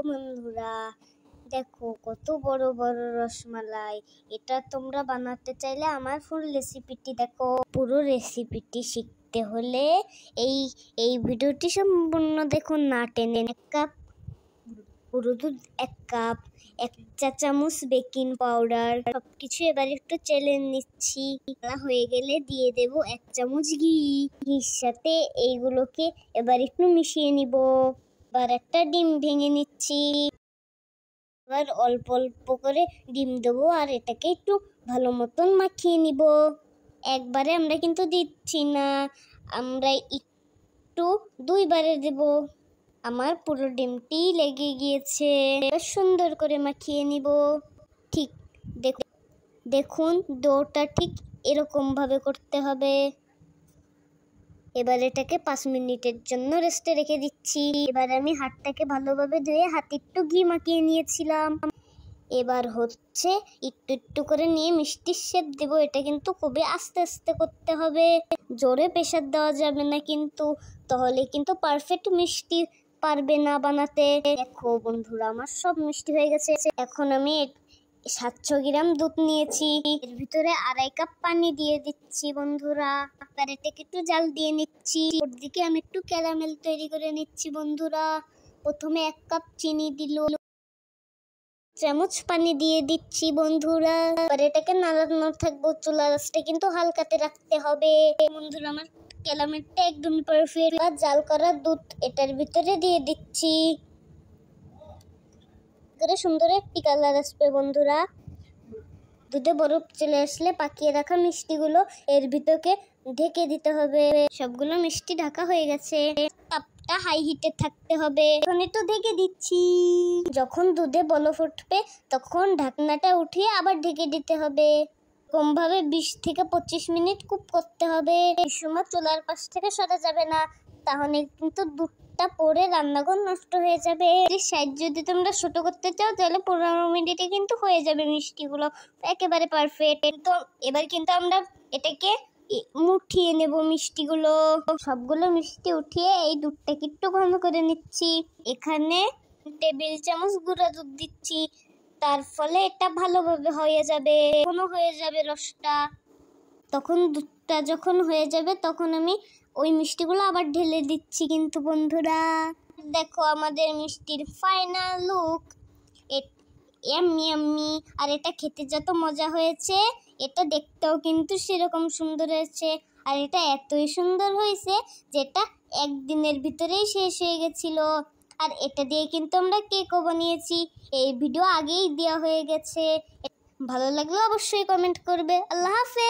বন্ধুরা, দেখো কত বড় বড় রসমালাই। এটা তোমরা বানাতে চাইলে আমার ফুল রেসিপিটি দেখো। পুরো রেসিপিটি শিখতে হলে এই ভিডিওটি সম্পূর্ণ দেখুন, না টেনে। 1 কাপ গুঁড়ো দুধ, 1 কাপ, 1 চা চামচ বেকিং পাউডার, সবকিছু এবার একটু চেলে নিচ্ছি। হয়ে গেলে দিয়ে দেব 1 চামচ ঘি। ঘির সাথে এইগুলোকে এবার একটু মিশিয়ে নিব। এবার একটা ডিম ভেঙে নিচ্ছি। এবার অল্প অল্প করে ডিম দেবো আর এটাকে একটু ভালো মতন মাখিয়ে নিব। একবারে আমরা কিন্তু দিচ্ছি না, আমরা একটু 2 বারে দেব। আমার পুরো ডিমটি লেগে গিয়েছে। সুন্দর করে মাখিয়ে নিব। ঠিক দেখুন ডোটা ঠিক এরকম ভাবে করতে হবে। এবার এটাকে 5 মিনিটের জন্য রেস্টে রেখে দিচ্ছি। এবার আমি হাতটাকে ভালোভাবে ধুয়ে হাতে একটু ঘি মাখিয়ে নিয়েছিলাম। এবার হচ্ছে একটু একটু করে নিয়ে মিষ্টির শেপ দেবো। এটা কিন্তু খুবই আস্তে আস্তে করতে হবে, জোরে প্রেসার দেওয়া যাবে না, কিন্তু তাহলে কিন্তু পারফেক্ট মিষ্টি পারবে না বানাতে। দেখো বন্ধুরা, আমার সব মিষ্টি হয়ে গেছে। এখন আমি 700 গ্রাম দুধ নিয়েছি, এর ভিতরে 2.5 কাপ পানি দিয়ে দিচ্ছি বন্ধুরা। আর এটাকে একটু জাল দিয়ে নিচ্ছি। ওর দিকে আমি একটু ক্যারামেল তৈরি করে নিচ্ছি বন্ধুরা। প্রথমে 1 কাপ চিনি দিল, চামচ পানি দিয়ে দিচ্ছি বন্ধুরা। আর এটাকে নাড়ানো থাকবো। চুলার আঁচটা কিন্তু হালকাতে রাখতে হবে বন্ধুরা। আমার ক্যারামেলটা একদম পারফেক্ট। আর জাল করা দুধ এটার ভিতরে দিয়ে দিচ্ছি। সুন্দর একটি কালার আসবে বন্ধুরা। দুধে বরফ চলে আসলে পাকিয়ে রাখা মিষ্টিগুলো এর ভিতরে ঢেকে দিতে হবে। সবগুলো মিষ্টি ঢাকা হয়ে গেছে। তাপটা হাই হিটে থাকতে হবে। এখন একটু ঢেকে দিচ্ছি। যখন দুধে বরফ উঠবে তখন ঢাকনাটা উঠিয়ে আবার ঢেকে দিতে হবে। কমভাবে 20 থেকে 25 মিনিট কুক করতে হবে। এই সময় চুলার পাশ থেকে সরা যাবে না, তাহলে কিন্তু দুধটা পড়ে রান্নাঘর নষ্ট হয়ে যাবে। সাইড যদি তোমরা ছোট করতে চাও তাহলে 15 মিনিটে কিন্তু হয়ে যাবে মিষ্টিগুলো একেবারে পারফেক্ট। তো এবার কিন্তু আমরা এটাকে উঠিয়ে নেব মিষ্টিগুলো। সবগুলো মিষ্টি উঠিয়ে এই দুধটাকে একটু ঘন করে নিচ্ছি। এখানে টেবিল চামচ গুঁড়া দুধ দিচ্ছি, তার ফলে এটা ভালোভাবে হয়ে যাবে, ঘন হয়ে যাবে রসটা। তখন দুধটা যখন হয়ে যাবে তখন আমি ওই মিষ্টিগুলো আবার ঢেলে দিচ্ছি কিন্তু বন্ধুরা। দেখো আমাদের মিষ্টির ফাইনাল লুক, ইয়াম্মি ইয়াম্মি। আর এটা খেতে যত মজা হয়েছে, এটা দেখতেও কিন্তু সেরকম সুন্দর হয়েছে। আর এটা এতই সুন্দর হয়েছে যেটা একদিনের ভিতরেই শেষ হয়ে গেছিল। আর এটা দিয়ে কিন্তু আমরা কেকও বানিয়েছি, এই ভিডিও আগেই দেওয়া হয়ে গেছে। ভালো লাগলে অবশ্যই কমেন্ট করবে। আল্লাহ হাফেজ।